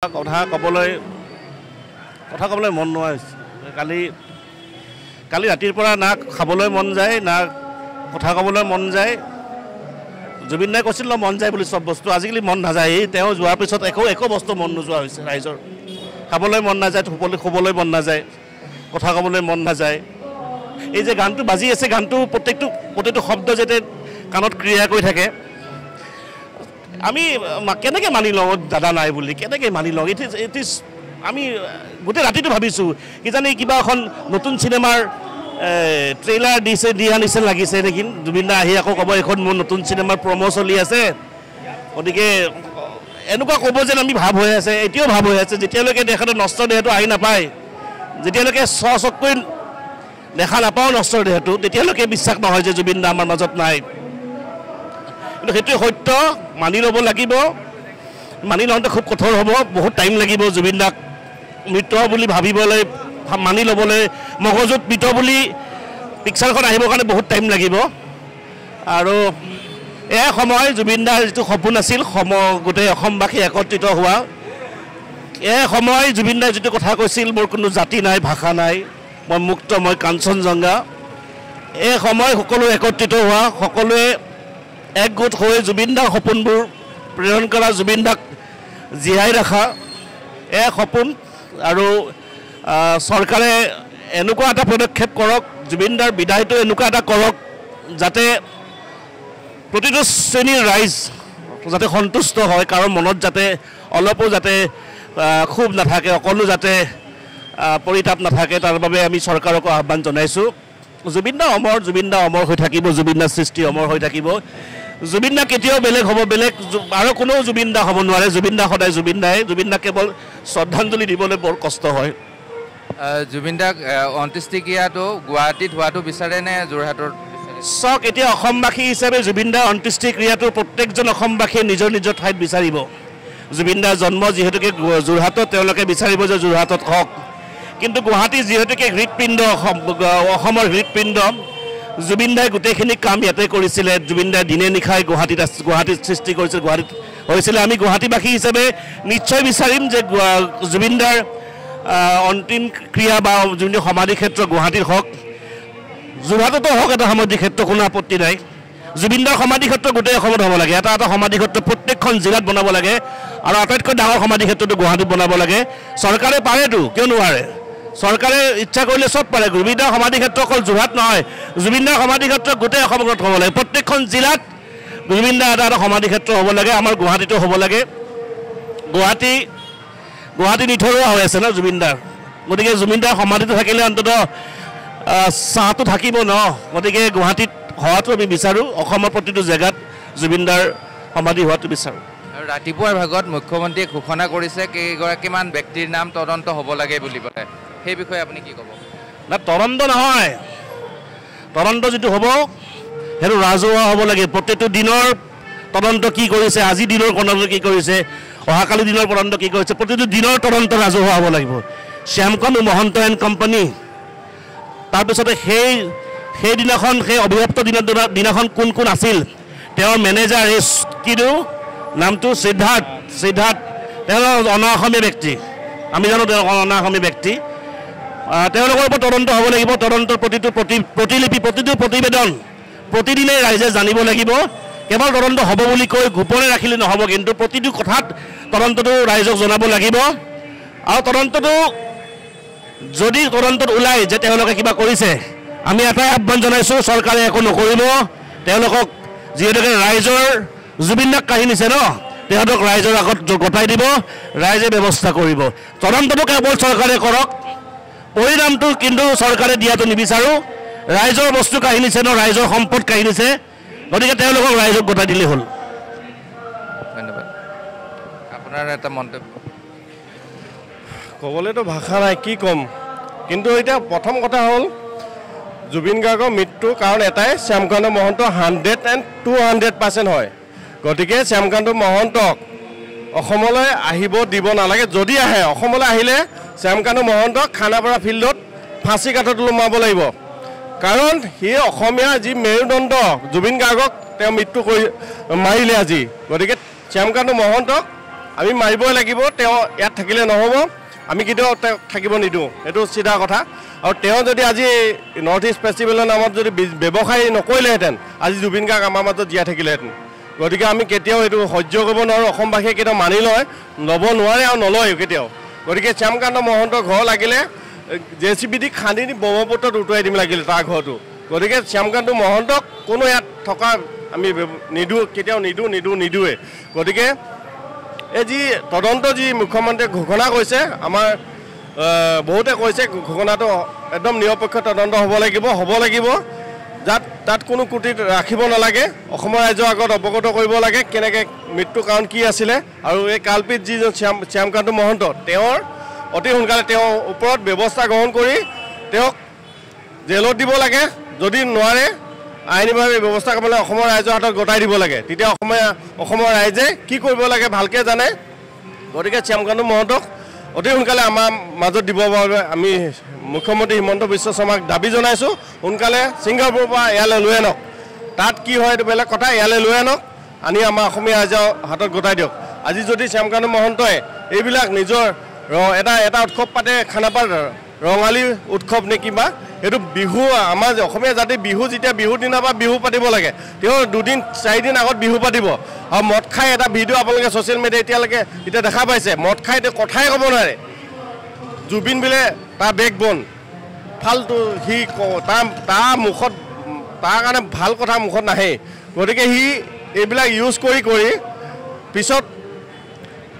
কথা ক'বলৈ মন নোহোৱা হৈছে। কালি ৰাতিৰ পৰা না খাবলৈ মন যায় না কথা ক'বলৈ মন যায়। জুবিন দাই কৈছিল মন যায় বুলি চব বস্তু, আজিকালি মন নাযায়। তেওঁ যোৱাৰ পিছত একো বস্তু মন নোযোৱা হৈছে ৰাইজৰ। খাবলৈ মন নাযায়, শুবলৈ মন নাযায়, কথা ক'বলৈ মন নাযায়। এই যে গানটো বাজি আছে, গানটো প্ৰতিটো শব্দ যাতে কাণত ক্ৰিয়া কৰি থাকে। আমি কেনেকৈ মানি লওঁ দাদা নাই বুলি, কেনেকৈ মানি লওঁ? ইট ইজ আমি গোটেই ৰাতিটো ভাবিছোঁ কিজানি কিবা এখন নতুন চিনেমাৰ ট্ৰেইলাৰ দিয়া নিচিনা লাগিছে নেকি। জুবিন দা আহি আকৌ ক'ব এখন মোৰ নতুন চিনেমাৰ প্ৰম' চলি আছে, গতিকে এনেকুৱা ক'ব যেন আমি ভাৱ হৈ আছে, এতিয়াও ভাৱ হৈ আছে। যেতিয়ালৈকে তেখেতৰ নষ্ট দেহটো আহি নাপায়, যেতিয়ালৈকে চকুকৈ দেখা নাপাওঁ নষ্ট দেহটো, তেতিয়ালৈকে বিশ্বাস নহয় যে জুবিন দা আমাৰ মাজত নাই। কিন্তু সেইটোৱে সত্য, মানি ল'ব লাগিব। মানি লওঁতে খুব কঠোৰ হ'ব, বহুত টাইম লাগিব। জুবিন দাক মৃত বুলি ভাবিবলৈ, মানি ল'বলৈ, মগজুত মৃত বুলি পিকচাৰখন আহিবৰ কাৰণে বহুত টাইম লাগিব। আৰু এয়া সময় জুবিন দাৰ যিটো সপোন আছিল গোটেই অসমবাসী একত্ৰিত হোৱা, এয়া সময় জুবিন দাই যিটো কথা কৈছিল মোৰ কোনো জাতি নাই, ভাষা নাই, মই মুক্ত, মই কাঞ্চনজংঘা। এই সময় সকলো একত্ৰিত হোৱা, সকলোৱে একগোট হৈ জুবিন দাৰ সপোনবোৰ প্ৰেৰণ কৰা, জুবিন দাক জীয়াই ৰখা, এয়া সপোন। আৰু চৰকাৰে এনেকুৱা এটা পদক্ষেপ কৰক, জুবিন দাৰ বিদায়টো এনেকুৱা এটা কৰক যাতে প্ৰতিটো শ্ৰেণীৰ ৰাইজ যাতে সন্তুষ্ট হয়, কাৰো মনত যাতে অলপো যাতে ক্ষোভ নাথাকে, অকলো যাতে পৰিতাপ নাথাকে। তাৰ বাবে আমি চৰকাৰকো আহ্বান জনাইছোঁ। জুবিন দা অমৰ, জুবিন দা অমৰ হৈ থাকিব, জুবিন দাৰ সৃষ্টি অমৰ হৈ থাকিব। জুবিন দা কেতিয়াও বেলেগ হ'ব, বেলেগ আৰু কোনো জুবিন দা হ'ব নোৱাৰে। জুবিন দা সদায় জুবিন দাই। জুবিন দাক কেৱল শ্ৰদ্ধাঞ্জলি দিবলৈ বৰ কষ্ট হয়। জুবিন দাক অন্ত্যেষ্টিক্ৰিয়াটো গুৱাহাটীত হোৱাটো বিচাৰে নে যোৰহাটৰ? চাওক, এতিয়া অসমবাসী হিচাপে জুবিন দাৰ অন্ত্যেষ্টিক্ৰিয়াটো প্ৰত্যেকজন অসমবাসীয়ে নিজৰ নিজৰ ঠাইত বিচাৰিব। জুবিন দাৰ জন্ম যিহেতুকে যোৰহাটত, তেওঁলোকে বিচাৰিব যে যোৰহাটত হওক। কিন্তু গুৱাহাটী যিহেতুকে হৃদপিণ্ড, অসমৰ হৃদপিণ্ড, জুবিন দাই গোটেইখিনি কাম ইয়াতে কৰিছিলে। জুবিন দাই দিনে নিশাই গুৱাহাটীত সৃষ্টি কৰিছিল, গুৱাহাটীত হৈছিলে। আমি গুৱাহাটীবাসী হিচাপে নিশ্চয় বিচাৰিম যে জুবিন দাৰ অন্তিম ক্ৰিয়া বা যোনটো সমাধি ক্ষেত্ৰ গুৱাহাটীত হওক, যোৰহাটতো হওক এটা সমাধি ক্ষেত্ৰ, কোনো আপত্তি নাই। জুবিন দাৰ সমাধি ক্ষেত্ৰ গোটেই অসমত হ'ব লাগে, এটা সমাধি ক্ষেত্ৰ প্ৰত্যেকখন জিলাত বনাব লাগে। আৰু আটাইতকৈ ডাঙৰ সমাধি ক্ষেত্ৰটো গুৱাহাটীত বনাব লাগে। চৰকাৰে পাৰেতো, কিয় নোৱাৰে? চৰকাৰে ইচ্ছা কৰিলে চব পাৰে। জুবিন দাৰ সমাধি ক্ষেত্ৰ অকল যোৰহাট নহয়, জুবিন দাৰ সমাধি ক্ষেত্ৰ গোটেই অসমত হ'ব লাগে। প্ৰত্যেকখন জিলাত জুবিন দাৰ এটা সমাধি ক্ষেত্ৰ হ'ব লাগে। আমাৰ গুৱাহাটীতো হ'ব লাগে। গুৱাহাটী নিথৰুৱা হৈ আছে ন জুবিন দাৰ, গতিকে জুবিন দাৰ সমাধিটো থাকিলে অন্ততঃ চাহটো থাকিব ন। গতিকে গুৱাহাটীত হোৱাটো আমি বিচাৰোঁ, অসমৰ প্ৰতিটো জেগাত জুবিন দাৰ সমাধি হোৱাটো বিচাৰোঁ। আৰু ৰাতিপুৱাৰ ভাগত মুখ্যমন্ত্ৰীয়ে ঘোষণা কৰিছে কেইগৰাকীমান ব্যক্তিৰ নাম তদন্ত হ'ব লাগে বুলি পেলাই, সেই বিষয়ে আপুনি কি ক'ব? না, তদন্ত নহয়, তদন্ত যিটো হ'ব সেইটো ৰাজহুৱা হ'ব লাগে। প্ৰতিটো দিনৰ তদন্ত কি কৰিছে, আজি দিনৰ তদন্ত কি কৰিছে, অহাকালি দিনৰ তদন্ত কি কৰিছে, প্ৰতিটো দিনৰ তদন্ত ৰাজহুৱা হ'ব লাগিব। শ্যামকানু মহন্ত এণ্ড কোম্পানী, তাৰপিছতে সেইদিনাখন, সেই অভিশপ্ত দিনাখন কোন কোন আছিল, তেওঁৰ মেনেজাৰ কিনো নামটো সিদ্ধাৰ্থ, তেওঁ অনা অসমীয়া ব্যক্তি, আমি জানো তেওঁ অনা অসমীয়া ব্যক্তি। তেওঁলোকৰ ওপৰত তদন্ত হ'ব লাগিব। তদন্তৰ প্ৰতিটো প্ৰতিলিপি, প্ৰতিটো প্ৰতিবেদন প্ৰতিদিনেই ৰাইজে জানিব লাগিব। কেৱল তদন্ত হ'ব বুলি কৈ গোপনে ৰাখিলে নহ'ব, কিন্তু প্ৰতিটো কথাত তদন্তটো ৰাইজক জনাব লাগিব। আৰু তদন্তটো যদি তদন্তত ওলায় যে তেওঁলোকে কিবা কৰিছে, আমি এটাই আহ্বান জনাইছোঁ, চৰকাৰে একো নকৰিব। তেওঁলোকক যিহেতুকে ৰাইজৰ জুবিন দাক কাঢ়ি নিছে ন, তেওঁলোকক ৰাইজৰ আগত গতাই দিব, ৰাইজে ব্যৱস্থা কৰিব। তদন্তটো কেৱল চৰকাৰে কৰক, পৰিণামটো কিন্তু চৰকাৰে দিয়াটো নিবিচাৰোঁ। ৰাইজৰ বস্তু কাঢ়ি নিছে ন, ৰাইজৰ সম্পদ কাঢ়ি নিছে, গতিকে তেওঁলোকক ৰাইজক গতাই দিলেই হ'ল। ধন্যবাদ। আপোনাৰ এটা মন্তব্য? ক'বলৈতো ভাষা নাই, কি ক'ম। কিন্তু এতিয়া প্ৰথম কথা হ'ল জুবিন গাৰ্গৰ মৃত্যু কাৰণ এটাই, শ্যামকানু মহন্ত 100% হয়। গতিকে শ্যামকানু মহন্তক অসমলৈ আহিব দিব নালাগে। যদি আহে, অসমলৈ আহিলে শ্যামকানু মহন্তক খানাপাৰা ফিল্ডত ফাঁচি কাঠত ওলমাব লাগিব। কাৰণ সি অসমীয়া যি মেৰুদণ্ড, জুবিন গাৰ্গক তেওঁ মৃত্যু কৰি মাৰিলে আজি। গতিকে শ্যামকানু মহন্তক আমি মাৰিবই লাগিব তেওঁ ইয়াত থাকিলে নহ'ব আমি কেতিয়াও থাকিব নিদিওঁ এইটো চিধা কথা আৰু তেওঁ যদি আজি নৰ্থ ইষ্ট ফেষ্টিভেলৰ নামত যদি ব্যৱসায় নকৰিলেহেঁতেন আজি জুবিন গাৰ্গ আমাৰ মাজত জীয়াই থাকিলেহেঁতেন গতিকে আমি কেতিয়াও এইটো সহ্য কৰিব নোৱাৰোঁ অসমবাসীয়ে কেতিয়াও মানি ল'ব নোৱাৰে আৰু নলয় কেতিয়াও গতিকে শ্যামকান্ত মহন্তৰ ঘৰ লাগিলে JCB দি খান্দি নি ব্ৰহ্মপুত্ৰত উটুৱাই দিম লাগিলে তাৰ ঘৰটো গতিকে শ্যামকান্ত মহন্তক কোনো ইয়াত থকা আমি নিদিওঁ কেতিয়াও নিদিওঁৱে গতিকে এই যি তদন্ত যি মুখ্যমন্ত্ৰীয়ে ঘোষণা কৰিছে আমাৰ বহুতে কৈছে ঘোষণাটো একদম নিৰপেক্ষ তদন্ত হ'ব লাগিব তাত কোনো কুটি ৰাখিব নালাগে অসমৰ ৰাইজৰ আগত অৱগত কৰিব লাগে কেনেকৈ মৃত্যুৰ কাৰণ কি আছিলে আৰু এই কালপিত যিজন শ্যামকান্ত মহন্ত তেওঁৰ অতি সোনকালে তেওঁৰ ওপৰত ব্যৱস্থা গ্ৰহণ কৰি তেওঁক জেলত দিব লাগে যদি নোৱাৰে আইনীভাৱে ব্যৱস্থা কৰিবলৈ অসমৰ ৰাইজৰ হাতত গতাই দিব লাগে তেতিয়া অসমৰ ৰাইজে কি কৰিব লাগে ভালকৈ জানে গতিকে শ্যামকান্ত মহন্তক অতি সোনকালে আমাৰ মাজত দিবৰ বাবে আমি মুখ্যমন্ত্ৰী হিমন্ত বিশ্ব শৰ্মাক দাবী জনাইছোঁ সোনকালে ছিংগাপুৰৰ পৰা ইয়ালৈ লৈ আনক তাত কি হয় এইটো বেলেগ কথা ইয়ালৈ লৈ আনক আনি আমাৰ অসমীয়া ৰাইজৰ হাতত গতাই দিয়ক আজি যদি শ্যামকান্ত মহন্তই এইবিলাক নিজৰ এটা উৎসৱ পাতে খানাপাৰ ৰঙালী উৎসৱ নে কিবা এইটো বিহু আমাৰ অসমীয়া জাতিৰ বিহু যেতিয়া বিহুৰ দিনা বা বিহু পাতিব লাগে তেওঁ 2-4 দিন আগত বিহু পাতিব আৰু মদ খাই এটা ভিডিঅ' আপোনালোকে ছ'চিয়েল মিডিয়া এতিয়া দেখা পাইছে মদ খাই তেওঁ কথাই ক'ব নোৱাৰে জুবিন বোলে তাৰ বেকবন ফাল্টু সি তাৰ মুখত তাৰ কাৰণে ভাল কথা মুখত নাহে গতিকে সি এইবিলাক ইউজ কৰি পিছত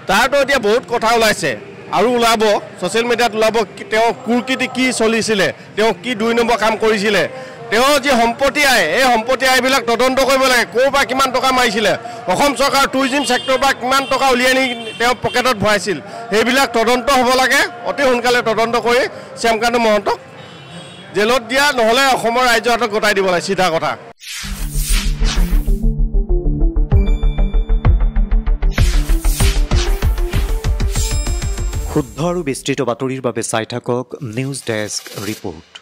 তাৰতো এতিয়া বহুত কথা ওলাইছে আৰু ওলাব ছ'চিয়েল মিডিয়াত ওলাব তেওঁ কুকীৰ্তি কি চলিছিলে তেওঁ কি 2 নম্বৰ কাম কৰিছিলে তেওঁ যি সম্পত্তি আয় এই সম্পত্তি আয়বিলাক তদন্ত কৰিব লাগে ক'ৰ পৰা কিমান টকা মাৰিছিলে অসম চৰকাৰ টুৰিজিম ছেক্টৰৰ পৰা কিমান টকা উলিয়াই নি তেওঁ পকেটত ভৰাইছিল সেইবিলাক তদন্ত হ'ব লাগে অতি সোনকালে তদন্ত কৰি শ্যামকান্ত মহন্তক জেলত দিয়া নহ'লে অসমৰ ৰাইজৰ হাতত গতাই দিব লাগে চিধা কথা শুদ্ধ আৰু বিস্তৃত বাতৰিৰ বাবে চাই থাকক নিউজ ডেস্ক ৰিপোৰ্ট।